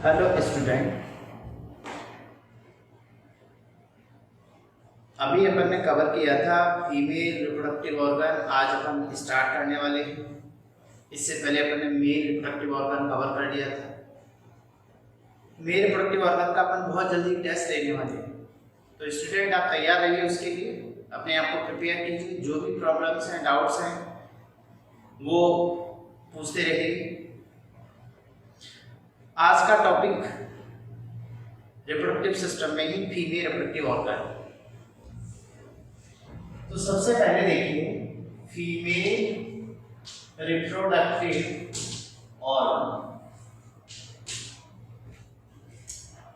Hello student, अभी अपन ने cover किया था फीमेल रिप्रोडक्टिव ऑर्गन। आज अपन स्टार्ट करने वाले हैं। इससे पहले अपन ने मेल रिप्रोडक्टिव ऑर्गन कवर कर लिया था। मेल रिप्रोडक्टिव ऑर्गन का अपन बहुत जल्दी टेस्ट लेने वाले हैं, तो स्टूडेंट आप तैयार रहिए। उसके लिए अपने आप को प्रिपेयर कीजिए। जो भी प्रॉब्लम्स हैं, डाउट्स हैं, वो पूछते रहिए। आज का टॉपिक रिप्रोडक्टिव सिस्टम में ही फीमेल रिप्रोडक्टिव ऑर्गन। तो सबसे पहले देखिए फीमेल रिप्रोडक्टिव ऑर्गन।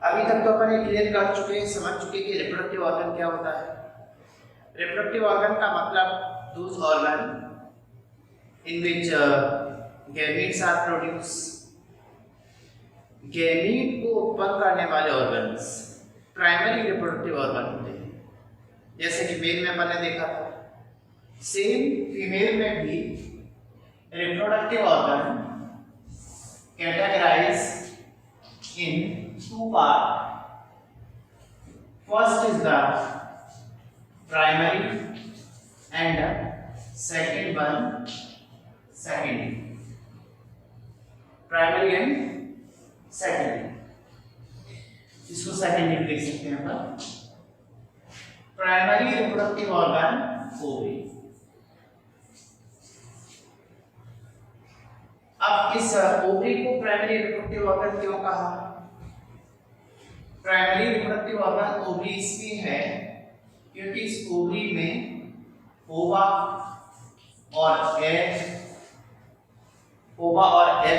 अभी तक तो अपन ये क्लियर कर चुके हैं, समझ चुके कि रिप्रोडक्टिव ऑर्गन क्या होता है। रिप्रोडक्टिव ऑर्गन का मतलब those organ in which gametes are produce. Gamete को उत्पन्न करने वाले ऑर्गन्स प्राइमरी रिप्रोडक्टिव ऑर्गन होते हैं। जैसे कि मेल में अपन ने देखा था, सेम फीमेल में भी reproductive organ categorise in two part. First is the primary and second one secondary. Primary and secondary, इसको सेकेंडरी लिख सकते हैं अपन। Primary reproductive organ ovary. अब इस ओवरी को प्राइमरी रिप्रोडक्टिव ऑर्गन क्यों कहा? प्राइमरी रिप्रोडक्टिव ऑर्गन ओवरी इसलिए है क्योंकि इस ओवरी में ओवा और एग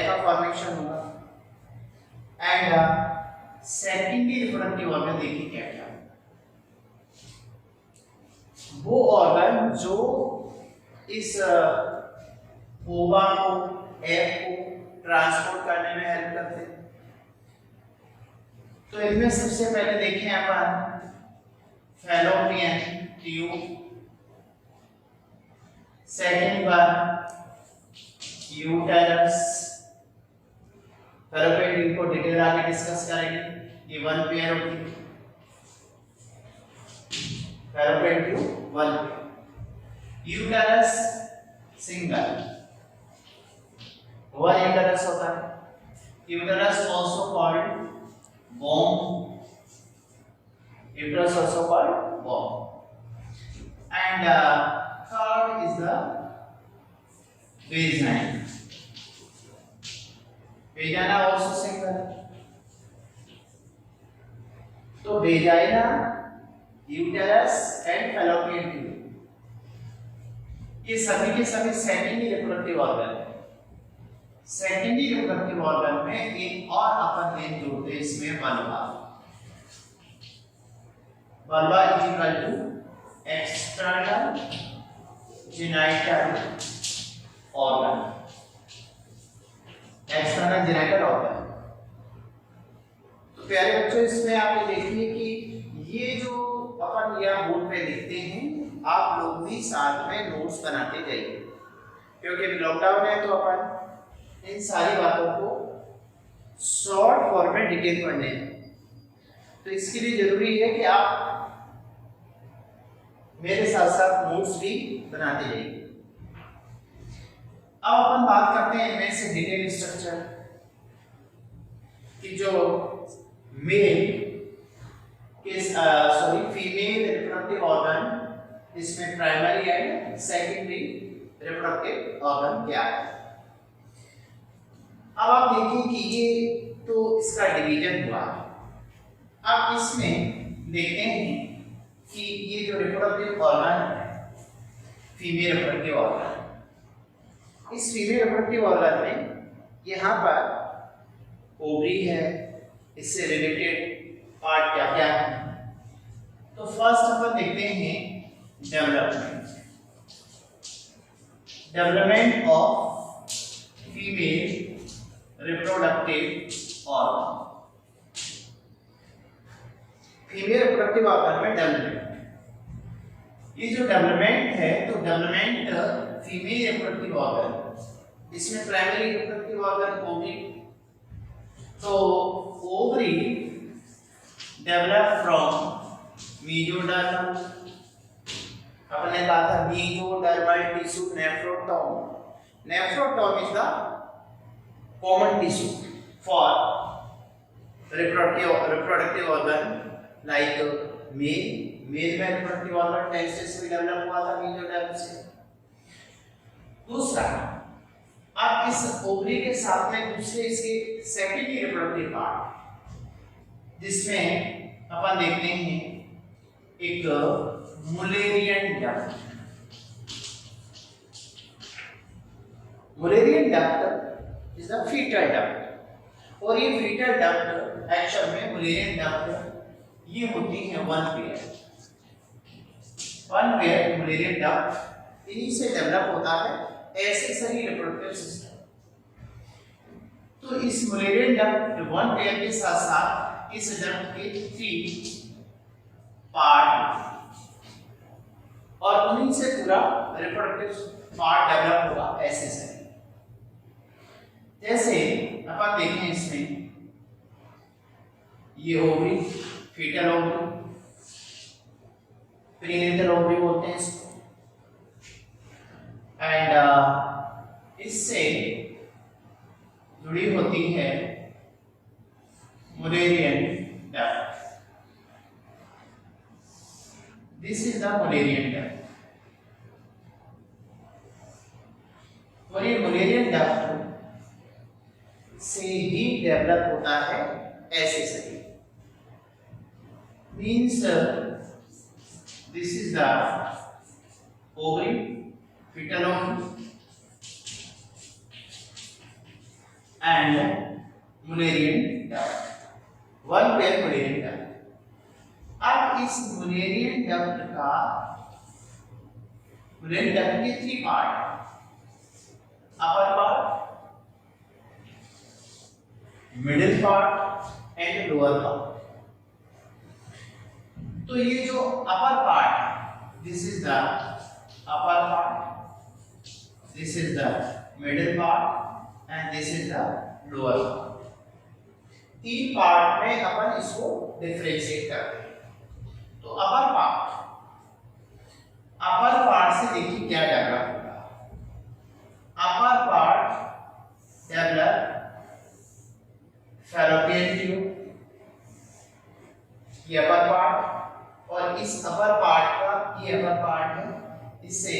का फॉर्मेशन होगा। एंड सेकेंडरी रिप्रोडक्टिव ऑर्गन देखिए क्या क्या, वो ऑर्गन जो इस ओवा को, एग को ट्रांसपोर्ट करने में हेल्प करते हैं। तो इनमें सबसे पहले देखें अपन fallopian tube, second one uterus. Fallopian tube को डिटेल आगे डिस्कस करेंगे। ये वन पेयर होती है fallopian tube, one pair. Uterus single, one uterus होता है। Uterus also called womb, uterus also called womb. And third is the vagina. Vagina also single. तो vagina, uterus and fallopian tube, ये सभी के सभी secondary reproductive organ है। Secondary reproductive organ में एक और अपन लेन जोड़ते हैं, इसमें vulva. Vulva is equal to external genital organ. External genital organ. तो प्यारे बच्चों, इसमें आप देखिए कि ये जो अपन यह बोर्ड पे लिखते हैं, आप लोग भी साथ में नोट्स बनाते जाइए, क्योंकि लॉकडाउन है तो अपन इन सारी बातों को शॉर्ट फॉर्म में डिटेल पढ़ने हैं। तो इसके लिए जरूरी है कि आप मेरे साथ साथ नोट्स भी बनाते जाइए। अब अपन बात करते हैं इनमें से डिटेल स्ट्रक्चर कि जो फीमेल रिप्रोडक्टिव ऑर्गन, इसमें primary and secondary reproductive organ क्या है। अब आप देखिए कि ये तो इसका डिवीजन हुआ। अब इसमें देखते हैं कि ये जो रिप्रोडक्टिव ऑर्गन है, फीमेल रिप्रोडक्टिव ऑर्गन, इस फीमेल रिप्रोडक्टिव ऑर्गन में यहाँ पर ओवरी है, इससे रिलेटेड पार्ट क्या क्या है। तो फर्स्ट अपन देखते हैं development of female reproductive organ. Female reproductive organ में डेवलपमेंट, ये जो डेवलपमेंट है, तो डेवलपमेंट फीमेल रिप्रोडक्टिव ऑर्गन, इसमें प्राइमरी रिप्रोडक्टिव ऑर्गन ओवरी, तो डेवलप फ्रॉम मीजोडर्मल, अपने कहा था mesodermal tissue nephrotome. Nephrotome is the common tissue for reproductive organ like male में reproductive organ testis भी डेवलप हुआ था मीजोडर्म से. दूसरा, अब इस ओवरी के साथ में दूसरे इसके सेकेंडरी रिप्रोडक्टिव पार्ट जिसमें अपन देखते हैं एक Mullerian duct. Mullerian duct is the foetal duct, और ये फीटल डक्ट एक्चुअल में मुलेरियन डक्ट ये होती है वन पेयर मुलेरियन डक्ट. इन्हीं से डेवलप होता है एक्सेसरी रिप्रोडक्टिव सिस्टम. तो इस मुलेरियन डक्ट वन पेयर के साथ साथ इस डक्ट के 3 पार्ट और उन्हीं से पूरा रिप्रोडक्टिव पार्ट डेवलप होगा एक्सेसरी. जैसे अपन देखें इसमें ये ovary, foetal ovary, prenatal ovary बोलते हैं इसको, एंड इससे जुड़ी होती है Mullerian duct. This is the Mullerian duct. और ये मुलेरियन डक्ट से ही डेवलप होता है accessory. Means this is the ovary, fetal ovary and Mullerian duct, one pair Mullerian duct. अब इस Mullerian duct का Mullerian duct के 3 part, upper part, middle part and lower part. तो ये जो upper part, this is the upper part, this is the middle part and this is the lower part. 3 part में अपन इसको differentiate करते हैं. तो अपर पार्ट से देखिए क्या डेवलप होगा. Upper part develop fallopian tube, ये अपर पार्ट, और इस अपर पार्ट का ये अपर पार्ट है, इससे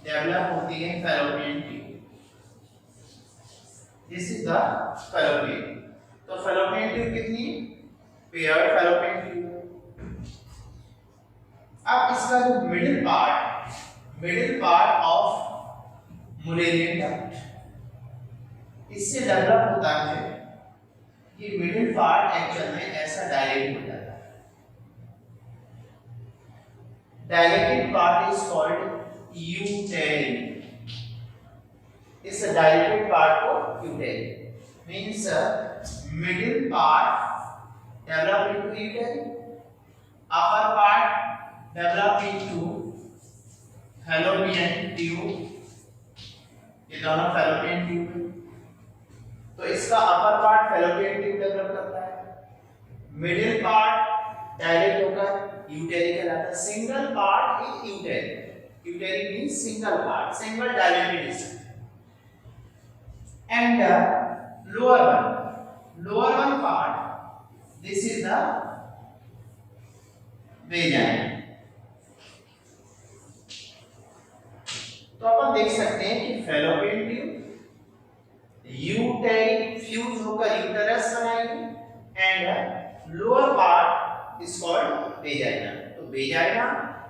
डेवलप होती है fallopian tube. This is the fallopian. तो फैलोपियन ट्यूब कितनी? Paired fallopian tube. अब इसका जो middle part of Mullerian duct, इससे डेवलप होता है. ये मिडिल पार्ट एक्चुअल में ऐसा डायरेक्ट हो जाता है. Dilated part is called uterine. इस dilated part को uterine means middle part develop into uterine, upper part develop into fallopian tube. ये दोनों fallopian tube. तो इसका upper part fallopian tube develop करता है, middle part डायरेक्ट होकर यूटेरी कहलाता है. Single part is uteri. Uteri means single part, single dilated disc. And lower one part, this is the vagina. तो अपन देख सकते हैं कि फैलोपियन ट्यूब यूटेरी फ्यूज होकर यूटेरस बनाएगी and lower part is called vagina. So vagina,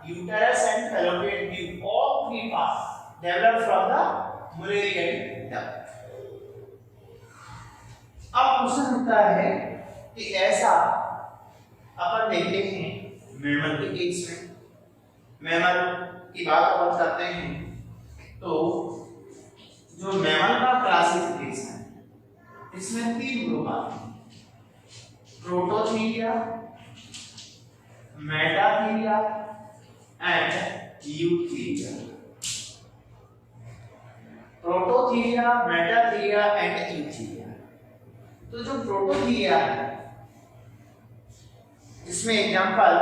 uterus and fallopian tube, all 3 parts develop from the Mullerian duct. अब question होता है कि ऐसा अपन देखते हैं मैमल के केस में. मैमल की बात अपन करते हैं तो जो मैमल का क्लासिफिकेशन है इसमें 3 ग्रुप आते हैं. Prototheria, Metatheria and Eutheria. Prototheria, Metatheria and Eutheria. तो जो प्रोटोथीरिया है इसमें एग्जांपल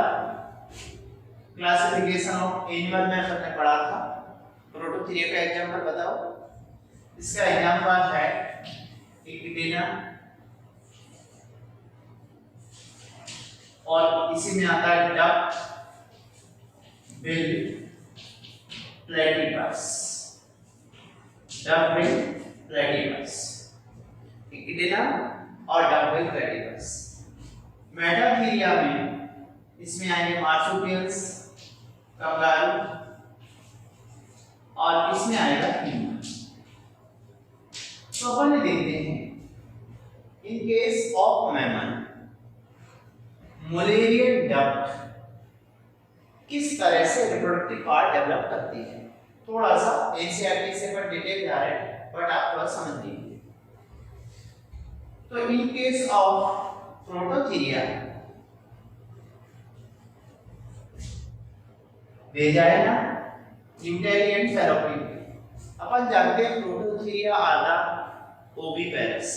क्लासिफिकेशन ऑफ एनिमल में हमने पढ़ा था। प्रोटोथीरिया का एग्जांपल बताओ। इसका एग्जांपल है इक्विडेना, और इसी में आता है duck bill platypus. Duck bill platypus, echidna और डक बिल प्लेटिपस। मेटाथीरिया में इसमें आएंगे मार्सुपियल्स, कंगारू, और इसमें आएगा ह्यूमन। तो अपन देखते हैं इन case of mammal Mullerian duct किस तरह से रिप्रोडक्टिव पार्ट डेवलप करती है। थोड़ा सा एनसीईआरटी से पर डिटेल जा रहे हैं, बट आप थोड़ा समझ लीजिए। तो in case of prototheria vagina, uterine, fallopian. अपन जानते हैं प्रोटोथीरिया आधा ओविपेरस,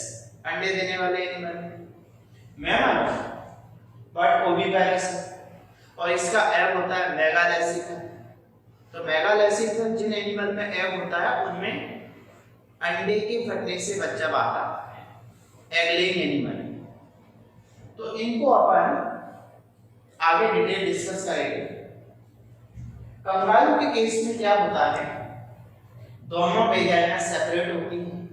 अंडे देने वाले एनिमल मैमल, बट ओविपेरस, और इसका एग होता है मेगालेसिकल। तो मेगालेसिकल जिन एनिमल में एग होता है उनमें अंडे के फटने से बच्चा आता है, एग लेइंग एनिमल। तो इनको अपन आगे डिटेल डिस्कस करेंगे। कंगारू के केस में क्या होता है, दोनों वेजाइना सेपरेट होती है,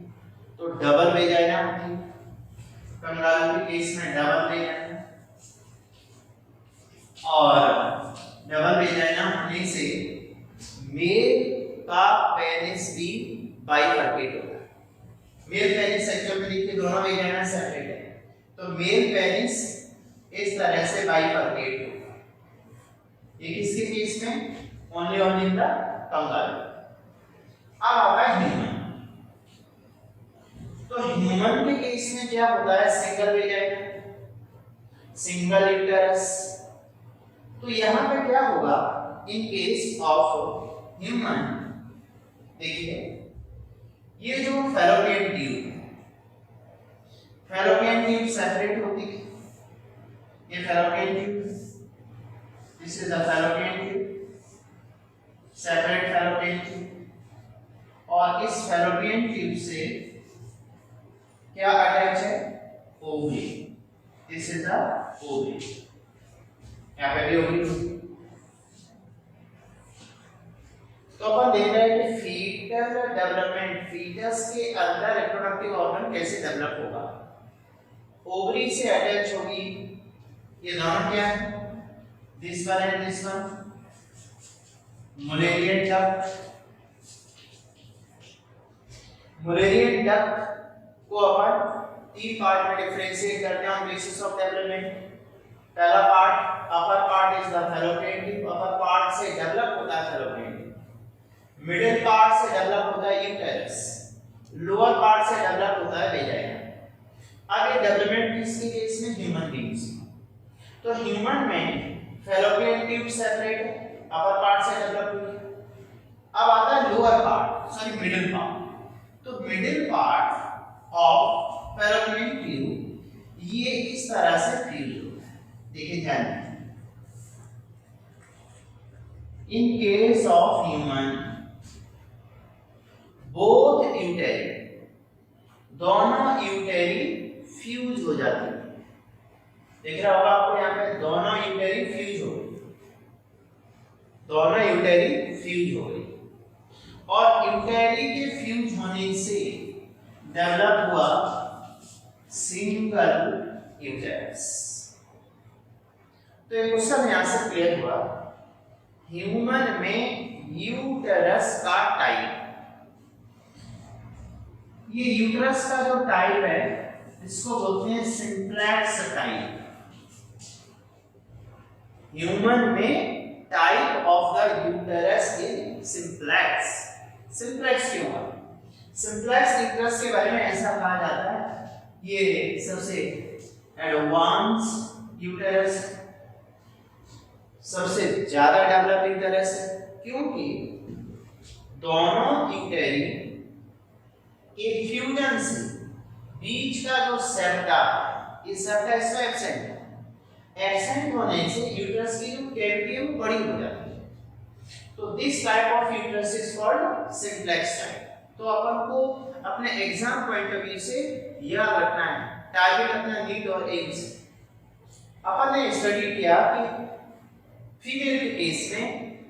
तो डबल वेजाइना होती है। कंगारू के केस में डबल वेजाइना, और डबल वेजाइना होने से मेल का पेनिस भी बाइफर्केट होता है। मेल पेनिस एक्चुअल में देखिए दोनों वेजाइना सेपरेट है, तो मेल पेनिस इस तरह से बाइफर्केट होता है। ये किसके केस में? Only in the kangaroo. अब आता है ह्यूमन। तो ह्यूमन के केस में क्या होता है? Single vagina, single uterus. तो यहां पे क्या होगा इन केस ऑफ ह्यूमन? देखिए ये जो fallopian tube, fallopian tube separate होती है। ये fallopian tube, this is the fallopian tube, separate fallopian tube, और इस फैलोपियन ट्यूब से क्या अटैच है? Ovary. This is the ovary, यहाँ पे भी ओवरी होगी। तो अपन देख रहे हैं कि फीटल डेवलपमेंट, फीटस के अंदर रिप्रोडक्टिव ऑर्गन कैसे डेवलप होगा। ओवरी से अटैच होगी। ये दोनों क्या है? This one and this one, Mullerian duct. Mullerian duct को अपन तीन पार्ट में डिफरेंशिएट करते हैं ऑन बेसिस ऑफ डेवलपमेंट। पहला part, upper part is the fallopian tube, upper part से डेवलप होता है फैलोपियन ट्यूब। मिडिल पार्ट से डेवलप होता है यूटेरस, लोअर पार्ट से डेवलप होता है वेजाइना। अब ये डेवलपमेंट किसके केस में? Human beings. तो ह्यूमन में फैलोपियन ट्यूब सेपरेट है, अपर पार्ट से डेवलप हुई है। अब आता है lower part, sorry middle part. तो middle part of fallopian tube ये इस तरह से फ्यूज होता है। देखिए ध्यान, in case of human both uteri, दोनों यूटेरी फ्यूज हो जाती है। देख रहा होगा आपको यहाँ पे दोनों यूटेरी फ्यूज हो गई, दोनों यूटेरी फ्यूज हो गई, और यूटेरी के फ्यूज होने से डेवलप हुआ सिंगल यूटेरस। तो एक क्वेश्चन यहां से क्लियर हुआ, ह्यूमन में यूटेरस का टाइप, ये यूटेरस का जो टाइप है इसको बोलते हैं सिंप्लेक्स टाइप। ह्यूमन में type of the uterus is simplex. Simplex क्यों है? सिंप्लेक्स यूटेरस के बारे में ऐसा कहा जाता है, ये सबसे एडवांस यूटेरस, सबसे ज्यादा डेवलप यूटेरस है, क्योंकि दोनों यूटेरी के फ्यूजन से बीच का जो सेप्टा, ये सेप्टा इसमें एब्सेंट है, एब्सेंट होने से यूट्रस की जो कैविटी है वो बड़ी हो जाती है। तो this type of uterus is called simplex type. तो अपन को अपने एग्जाम पॉइंट ऑफ व्यू से याद रखना है, टारगेट अपना नीड और एम से। अपन ने स्टडी किया कि फीमेल के केस में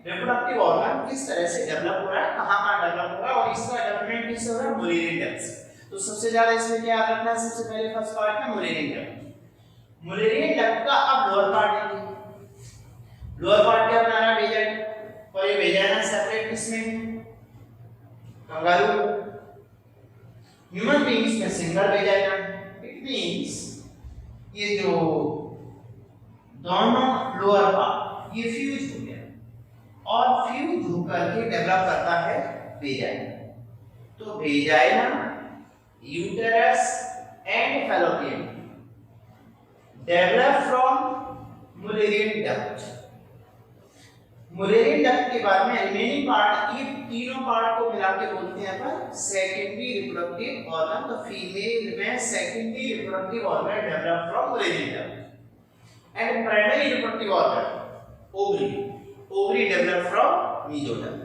रिप्रोडक्टिव ऑर्गन किस तरह से डेवलप हो रहा है, कहां डेवलप हो रहा है और इसका डेवलपमेंट किस हो रहा है, मुलेरियन डक्ट से। तो सबसे ज्यादा इसमें क्या याद रखना है, सबसे पहले फर्स्ट पार्ट में मुलेरियन डक्ट। मुलेरियन डक्ट का अब लोअर पार्ट लेंगे। लोअर पार्ट क्या बना रहा है, वेजाइना। और ये वेजाइना सेपरेट किसमें, कंगारू। ह्यूमन बीइंग्स में सिंगल वेजाइना। इट मींस ये जो दोनों लोअर पार्ट ये फ्यूज हो गया और फ्यूज होकर के डेवलप करता है वेजाइना। तो vagina, uterus and fallopian develop from Mullerian duct. Mullerian duct के बाद में रिमेनिंग पार्ट, ये तीनों पार्ट को मिला के बोलते हैं अपन सेकेंडरी रिप्रोडक्टिव ऑर्गन। तो फीमेल में secondary reproductive organ develop from Mullerian duct and primary reproductive organ ovary, ovary develop from mesoderm.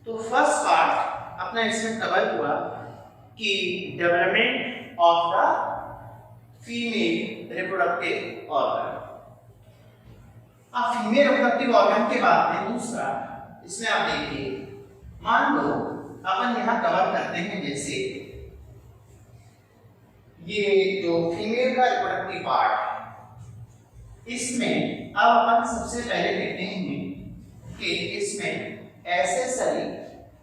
तो फर्स्ट पार्ट अपना इसमें कवर हुआ कि development of the female reproductive organ. अब फीमेल रिप्रोडक्टिव ऑर्गन के बाद में दूसरा, इसमें आप देखिए, मान लो अपन यहां कवर करते हैं जैसे ये जो फीमेल का रिप्रोडक्टिव पार्ट है, इसमें अब अपन सबसे पहले देखते हैं कि इसमें accessory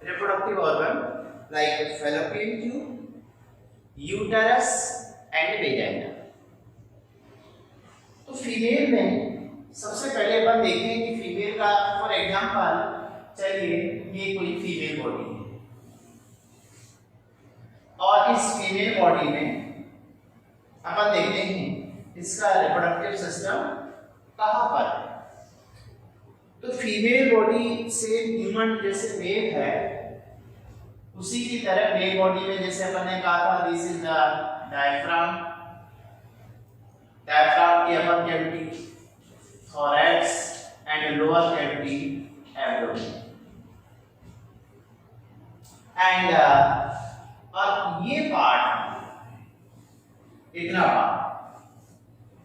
reproductive organ like fallopian tube, uterus and vagina. तो फीमेल में सबसे पहले अपन देखें कि फीमेल का, फॉर एग्जांपल चलिए ये कोई फीमेल बॉडी है और इस फीमेल बॉडी में अपन देखते हैं इसका रिप्रोडक्टिव सिस्टम कहां पर है। तो फीमेल बॉडी से ह्यूमन जैसे मेल है, उसी की तरह मेल बॉडी में जैसे अपन ने कहा था this is the diaphragm. Diaphragm की upper cavity thorax and lower cavity abdomen. And और ये पार्ट, इतना part,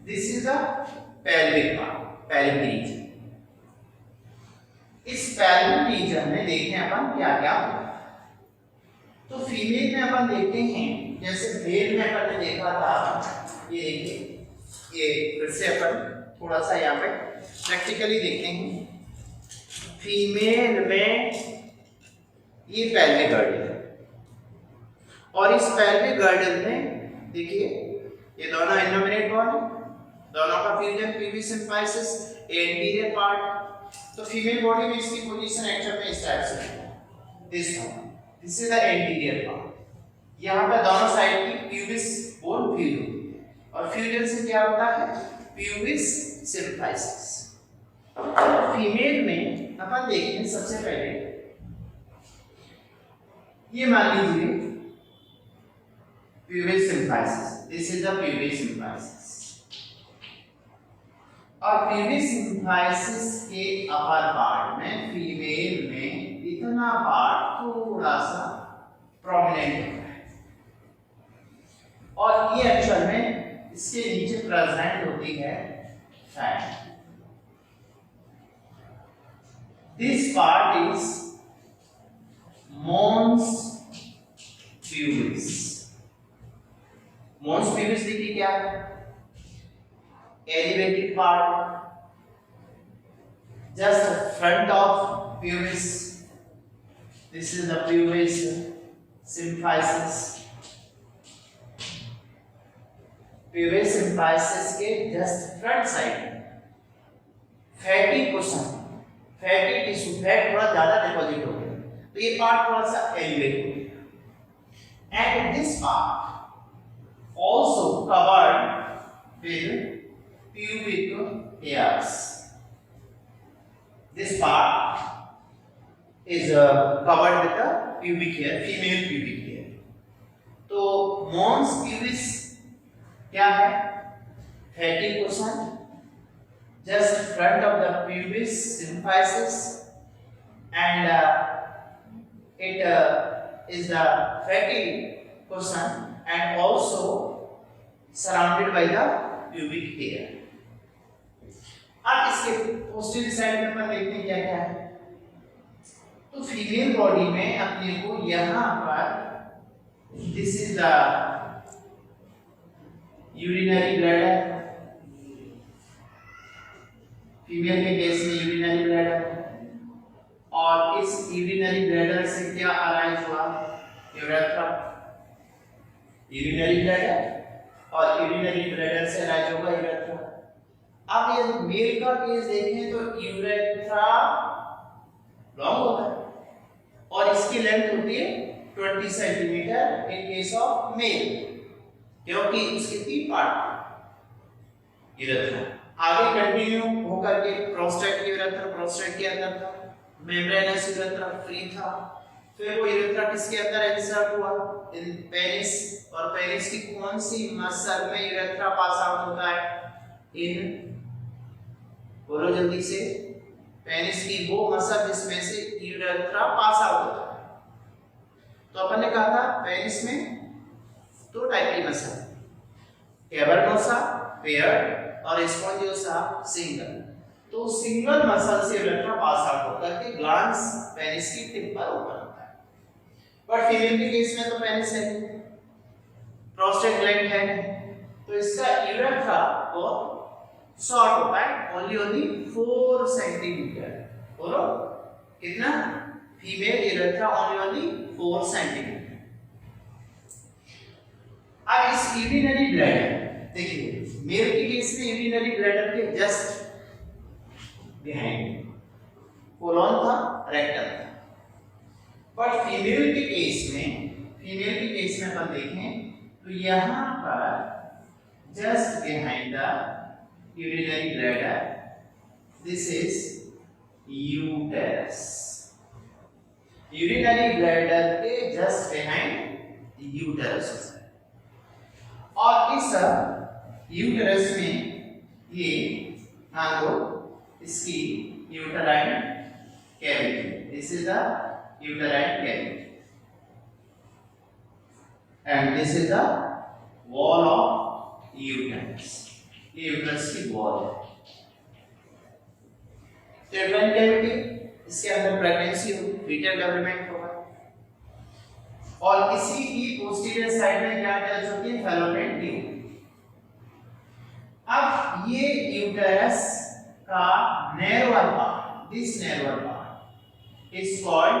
this is the pelvic part, pelvic region. इस पेल्विक रीजन में देखें अपन क्या क्या होता है। तो फीमेल में अपन देखते हैं जैसे मेल में अपन ने देखा था, ये देखिए, ये फिर से अपन थोड़ा सा यहाँ पे प्रैक्टिकली देखते हैं। फीमेल में ये पेल्विक गर्डल है और इस पेल्विक गर्डल में देखिए ये दोनों इनोमिनेट बॉन है, दोनों का fusion PV symphysis, anterior part. तो फीमेल बॉडी में इसकी पोजीशन एक्चुअल में इस टाइप से है, this is the anterior part. यहाँ पे दोनों साइड की प्यूबिस बोन फ्यूज होती है और फ्यूजन से क्या होता है, प्यूबिस सिम्फाइसिस। फीमेल में अपन देखते हैं सबसे पहले, ये मान लीजिए pubis symphysis, this is the pubis symphysis. और प्यूबिस सिम्फाइसिस के अपर पार्ट में फीमेल में इतना पार्ट थोड़ा सा प्रोमिनेंट होता है और ये एक्चुअल में इसके नीचे प्रेजेंट होती है fat. This part is mons pubis। mons pubis देखिए क्या है, elevated part just front of pubis, this is the pubis symphysis। pubis symphysis के just front side fatty cushion, fatty tissue, fat थोड़ा ज्यादा डिपॉजिट हो गया तो ये पार्ट थोड़ा सा एलिवेट हो गया। And this part also covered with pubic hairs। This part is covered with the pubic hair, female pubic hair। तो mons pubis क्या है, fatty cushion just front of the pubis symphysis, and it is the fatty portion and also surrounded by the pubic hair. अब इसके posterior side में अपन देखते हैं क्या क्या है। तो फीमेल बॉडी में अपने को यहाँ पर this is the urinary bladder, female के केस में यूरिनरी ब्लैडर, और इस यूरिनरी ब्लैडर से क्या अराइज हुआ, यूरेथ्रा, यूरिनरी ब्लैडर, और यूरिनरी ब्लैडर से अराइज होगा यूरेथ्रा। अब यदि मेल का केस देखें तो यूरेथ्रा लॉन्ग होता है और इसकी लेंथ होती है 20 centimetre in case of male, क्योंकि इसके 3 पार्ट यूरेथ्रा। आगे कंटिन्यू होकर के प्रोस्टेट की यूरेथ्रा, प्रोस्टेट के अंदर था, मेम्ब्रेनस यूरेथ्रा फ्री था, फिर वो यूरेथ्रा किसके अंदर इंसर्ट हुआ, इन पेनिस, और पेनिस की कौन सी मसल में यूरेथ्रा पास आउट होता है, इन, बोलो जल्दी से, पेनिस की वो मसल जिसमें से यूरेथ्रा पास आउट होता है। तो अपन ने कहा था पेनिस में 2 टाइप की मसल, कैवर्नोसा पेयर्ड और स्पॉन्जियोसा सिंगल। तो सिंगल मसल से यूरेथ्रा पास आउट होकर के ग्लैंड्स पेनिस की टिप पर ओपन होता है। बट फीमेल के केस में तो पेनिस है, प्रोस्टेट ग्लैंड है, तो इसका यूरेथ्रा को शॉर्ट होता है, ओनली 4 सेंटीमीटर। बोलो कितना, फीमेल यूरेथ्रा ओनली 4 सेंटीमीटर। अब इस यूरिनरी ब्लैडर देखिए, मेल के केस में यूरिनरी ब्लैडर के जस्ट बिहाइंड कोलन था, रेक्टम था, बट फीमेल के केस में अपन देखें तो यहाँ पर just behind the urinary bladder, this is uterus, urinary bladder के just behind uterus होता है। और इस यूटरस में ये ध्यान दो, इसकी uterine cavity, this is the uterine cavity and this is the wall of uterus, ये यूटरस की वॉल है। यूटराइन कैविटी, इसके अंदर प्रेगनेंसी होगी, फीटल डेवलपमेंट होगा, और इसी की पोस्टीरियर साइड में क्या अटैच होती है, फैलोपियन ट्यूब। अब ये यूटरस का narrower part, this narrower part is called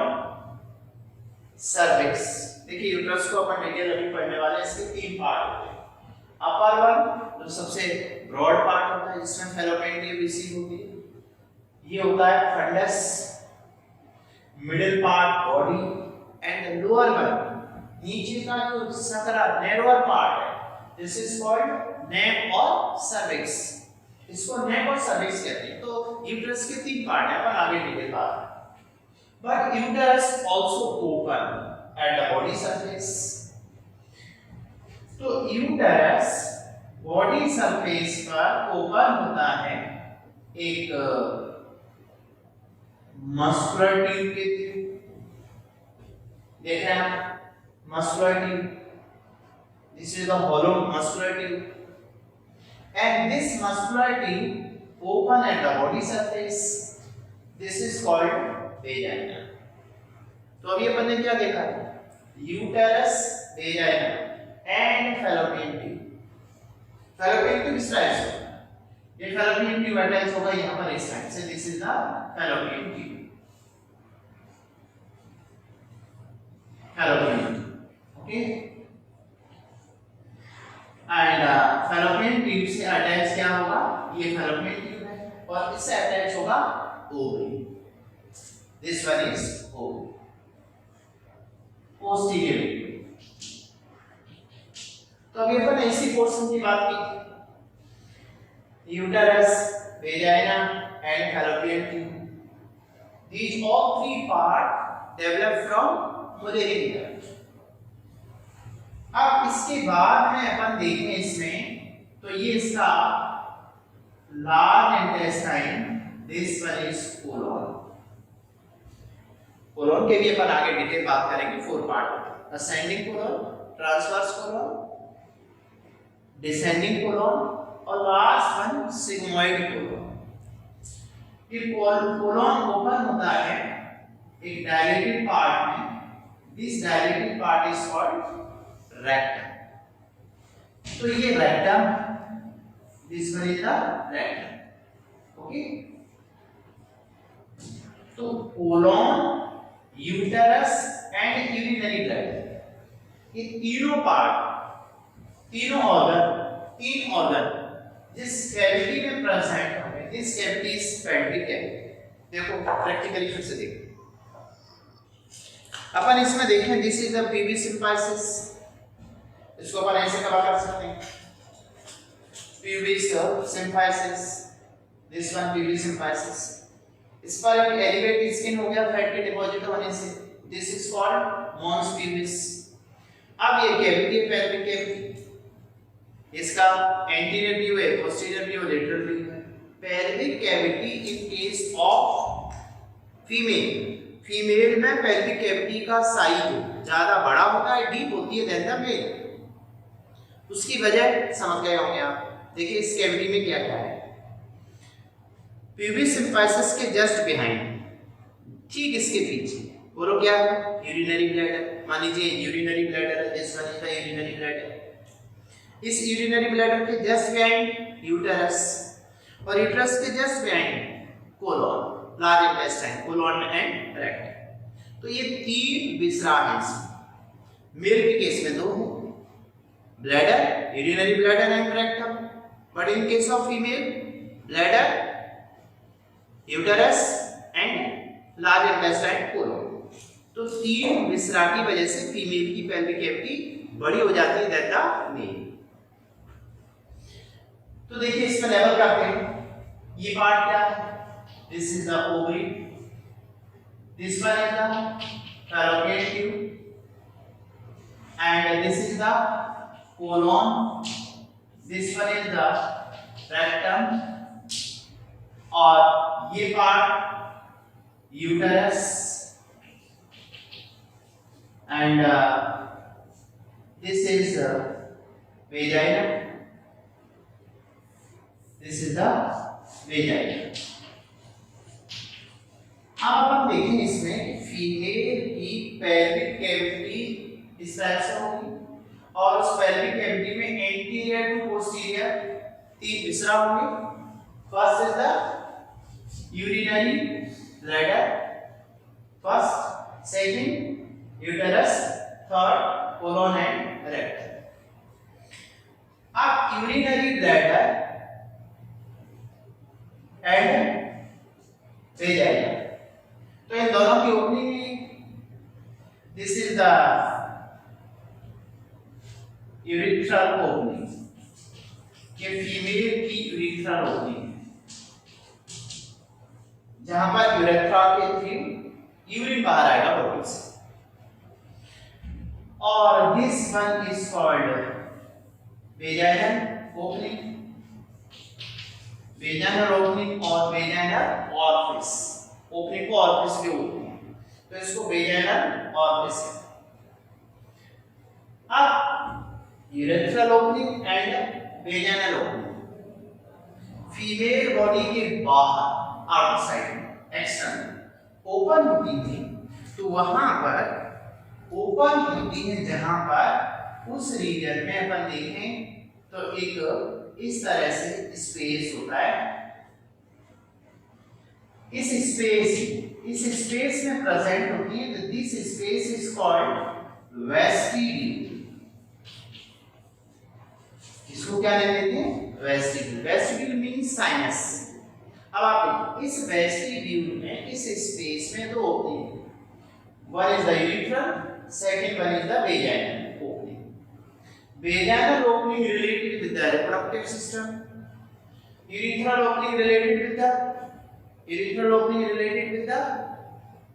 cervix. देखिए यूटरस को अपन डिटेल अभी पढ़ने वाले हैं, इसके 3 पार्ट होते हैं। अपर वन जो सबसे ब्रॉड पार्ट होता है जिसमें फैलोपियन ट्यूब रिसीव होती है, ये होता है fundus, middle part body, and lower one नीचे का जो सकरा नैरोअर पार्ट है, दिस इज कॉल्ड नेक और सर्विक्स। इसको नेक और सर्विक्स कहते हैं। तो यूटरस के 3 पार्ट है, अपन आगे डिटेल बात करेंगे। But uterus also open at the body surface. तो यूटरस बॉडी सरफेस पर ओपन होता है एक मस्कुलर ट्यूब के थ्रू, देख रहे हैं आप, muscular tube, this is the hollow muscular tube, and this muscular tube open at the body surface, this is called vagina। तो अभी अपन ने क्या देखा, uterus, vagina and fallopian tube. Fallopian tube इस टाइप से, ये फैलोपियन ट्यूब अटैच होगा यहाँ पर इस टाइप से, this is the fallopian tube, fallopian tube, okay. And fallopian tube से अटैच क्या होगा, ये फैलोपियन ट्यूब है, और इससे अटैच होगा ovary, this one is ovary, posterior. तो अभी अपन ऐसी पोर्शन की बात की, uterus, vagina and fallopian tube, these all 3 parts develop from मुलेरिया। अब इसके बाद में अपन देखें इसमें, तो ये इसका large intestine, this one is colon. Colon के भी अपन आगे डिटेल बात करेंगे। 4 part, ascending colon, transverse colon, descending colon और लास्ट वन सिग्मोइड कोलोन। ये कोलोन ओपन होता है एक डायलेटेड पार्ट में। This dilated part is called rectum. तो ये rectum, this one is the rectum. Okay, तो colon, uterus and urinary bladder, ये तीनों पार्ट, तीन ऑर्गन जिस कैविटी में प्रेजेंट होंगे, this cavity is pelvic cavity. देखो प्रैक्टिकली फिर से देखो, अपन इसमें देखें, this is the PV symphysis. इसको अपन ऐसे कवर कर सकते हैं, PV symphysis, this one PV symphysis. इस पर एक एलिवेटेड स्किन हो गया फैट के डिपॉजिट होने से, दिस इज कॉल्ड मॉन्स पीविस। अब ये कैविटी है, पेल्विक कैविटी, इसका एंटीरियर व्यू है, पोस्टीरियर व्यू, लेटरल व्यू है। Pelvic cavity in case of female में पेल्विक कैविटी का साइज ज्यादा बड़ा होता है, डीप होती है देन द मेल। उसकी वजह समझ गए होंगे आप। देखिए इस कैविटी में क्या क्या है। पीवी सिम्फाइसिस के जस्ट बिहाइंड, ठीक इसके पीछे, बोलो क्या है, यूरिनरी ब्लैडर। मान लीजिए यूरिनरी ब्लैडर है, this one is the urinary bladder. इस यूरिनरी ब्लैडर के जस्ट बिहाइंड यूटेरस, और यूटेरस के just behind colon, large intestine, colon and rectum. तो ये तीन विसरा हैं इसमें। मेल के केस में 2 हैं, bladder, urinary bladder and rectum. But in case of female, bladder, uterus and large intestine, colon. तो तीन विसरा की वजह से फीमेल की पेल्विक कैविटी बड़ी हो जाती है देन द मेल। तो देखिए इसमें लेवल करते हैं। ये पार्ट क्या है, this is the ovary, this one is the fallopian tube and this is the colon, this one is the rectum, और ये part uterus and this is vagina, this is the vagina. अब अपन देखें इसमें female की pelvic cavity इस तरह से होगी, और उस पेल्विक कैविटी में एंटीरियर टू पोस्टीरियर 3 विसरा होंगे। First is the urinary bladder, first, second, uterus, third, colon and rectum. अब urinary bladder and vagina, तो इन दोनों की ओपनिंग है। This is the urethral opening, ये फीमेल की यूरिथ्रल ओपनिंग, जहां पर यूरेथ्रा के थ्रू यूरिन बाहर आएगा बॉडी से। और this one is called vaginal opening, vaginal opening और वेजाइनल ऑरिफिस। ओपनिंग को ऑरिफिस भी बोलते हैं, तो इसको वेजाइनल ऑरिफिस। अब urethral opening and vaginal opening female body के बाहर, आउटसाइड, एक्सटर्नल ओपन होती थी, तो वहां पर ओपन होती है जहां पर उस रीजन में अपन देखें तो एक इस तरह से स्पेस होता है। इस स्पेस में प्रेजेंट होती है, तो this space is called vestibule. इसको क्या नाम देते हैं, वेस्टिब्यूल। Vestibule means sinus. अब आप इस वेस्टिब्यूल में, इस स्पेस में 2 opening, one is the urethral, second one is the vaginal opening. Vaginal opening related with the reproductive system, urethral opening related with the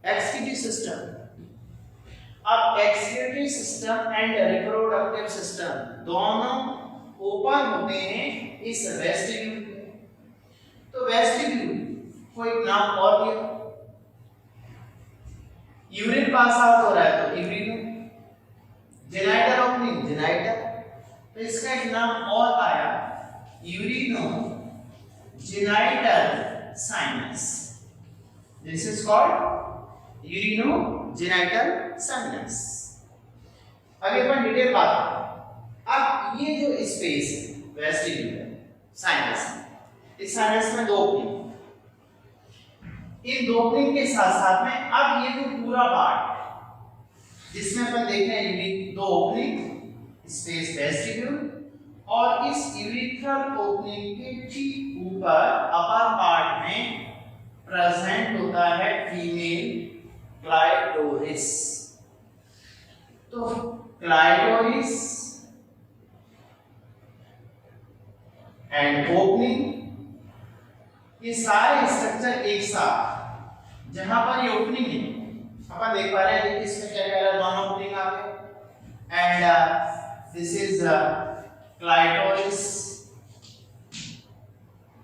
excretory system. अब excretory system and reproductive system दोनों open होते हैं इस vestibule में। Vestibule को एक नाम और दिया, यूरिन पास आउट हो रहा है तो यूरिनो, जेनाइटल ओपनिंग जेनाइटल, तो इसका एक नाम और आया urinogenital sinus. This is called urinogenital sinus. अभी अपन डिटेल बात करें। अब ये जो स्पेस है वेस्टिब्यूल साइनस, इस साइनस में दो ओपनिंग, इन दो ओपनिंग के साथ साथ में अब ये जो पूरा पार्ट जिसमें अपन देख रहे हैं दो ओपनिंग, स्पेस वेस्टिब्यूल, और इस यूरिथ्रल ओपनिंग के ठीक ऊपर अपर पार्ट में प्रेजेंट होता है फीमेल क्लाइटोरिस। तो क्लाइटोरिस एंड ओपनिंग, ये सारे स्ट्रक्चर एक साथ, जहां पर ये ओपनिंग है अपन देख पा रहे हैं कि इसमें क्या क्या दोनों ओपनिंग आ गए, and this is clitoris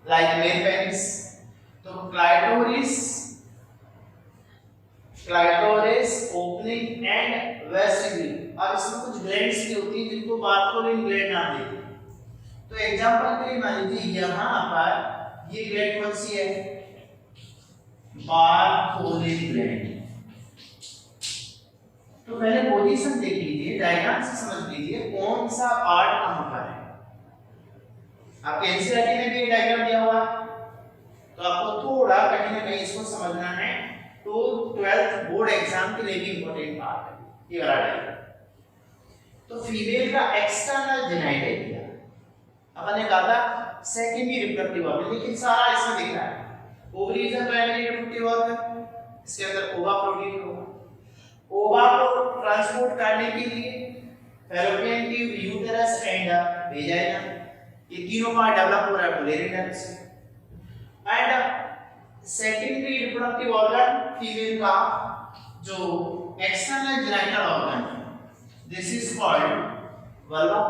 like male penis. तो क्लाइटोरिस ओपनिंग एंड वेस्टिब्यूल। अब इसमें कुछ ग्लैंड्स भी होती हैं जिनको बारकोलिन ग्लैंड नाम देते हैं। तो एग्जांपल के लिए मान लीजिए यहां पर ये ग्लैंड कौन सी है, बारकोलिन ग्लैंड। तो पहले पोजीशन देख लीजिए, डायग्राम से समझ लीजिए कौन सा पार्ट कहां पर है। आपके एनसीईआरटी में भी ये डायग्राम दिया हुआ है, तो आपको थोड़ा कहीं ना कहीं इसको समझना है। तो 12th बोर्ड एग्जाम के लिए भी इंपॉर्टेंट पार्ट है ये वाला डायग्राम। तो फीमेल का एक्सटर्नल जेनाइटल एरिया अपन ने कहा था सेकेंडरी रिप्रोडक्टिव ऑर्गन, लेकिन सारा इसमें दिख रहा है। Ovary is the primary reproductive organ, इसके अंदर ओवा प्रोड्यूस होगा। ओवा को ट्रांसपोर्ट करने के लिए fallopian tube, uterus and vagina, ये तीनों पार्ट डेवलप हो रहा है मुलेरियन डक्ट से। And secondary reproductive organ female का जो external genital organ, this is called vulva.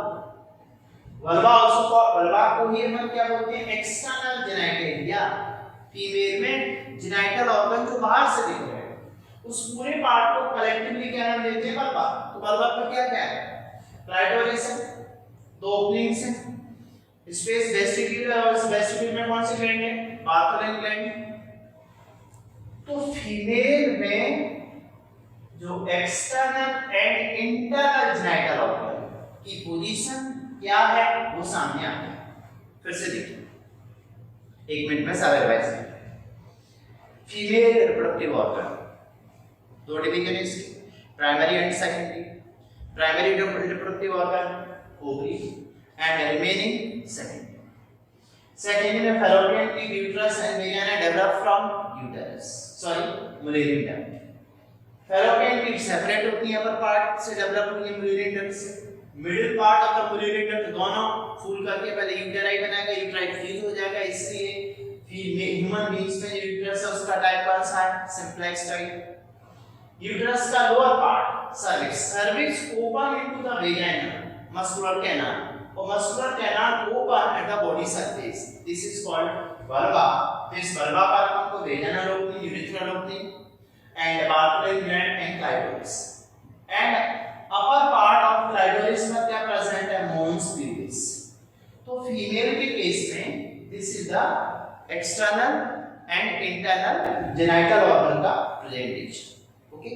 Vulva also called, vulva को ही हम क्या बोलते हैं, एक्सटर्नल जेनाइटल एरिया। फीमेल में जेनाइटल ऑर्गन जो बाहर से दिख रहा है उस पूरे पार्ट को कलेक्टिवली क्या नाम देते हैं, वल्वा। तो वल्वा का क्या क्या है, क्लाइटोरिस है, दो ओपनिंग्स हैं, स्पेस वेस्टिब्यूल, और इस वेस्टिब्यूल में कौन सी ग्लैंड है, बारकोलिन ग्लैंड। तो फीमेल में जो external and internal genital organ की पोजीशन क्या है वो सामने आ गया। फिर से देखिए, एक मिनट में सारे रिवाइज करें। फीमेल रिप्रोडक्टिव ऑर्गन दो डिवीजन है इसके, primary and secondary. Primary reproductive organ ovary and remaining secondary. Secondary में fallopian tube, uterus and vagina develop from uterus, sorry mullerian duct. Fallopian tube separate होती है upper part से, develop होती है Mullerian duct से। Middle part of the Mullerian duct दोनों फूल करके पहले यूटेराई बनाएगा, यूटेराई फ्यूज हो जाएगा, इसलिए ह्यूमन बीइंग्स में जो यूटेरस है उसका टाइप कौन सा है, सिंप्लेक्स टाइप। यूटेरस का lower part cervix, cervix open into the vagina, muscular canal, और muscular canal open at the body surface, this is called vulva. This vulva पर हमको vaginal opening, urethral opening and Bartholin gland and clitoris. And upper part of clitoris में क्या present है, mons pubis. तो female के case में this is the external and internal genital organ का presentation. Okay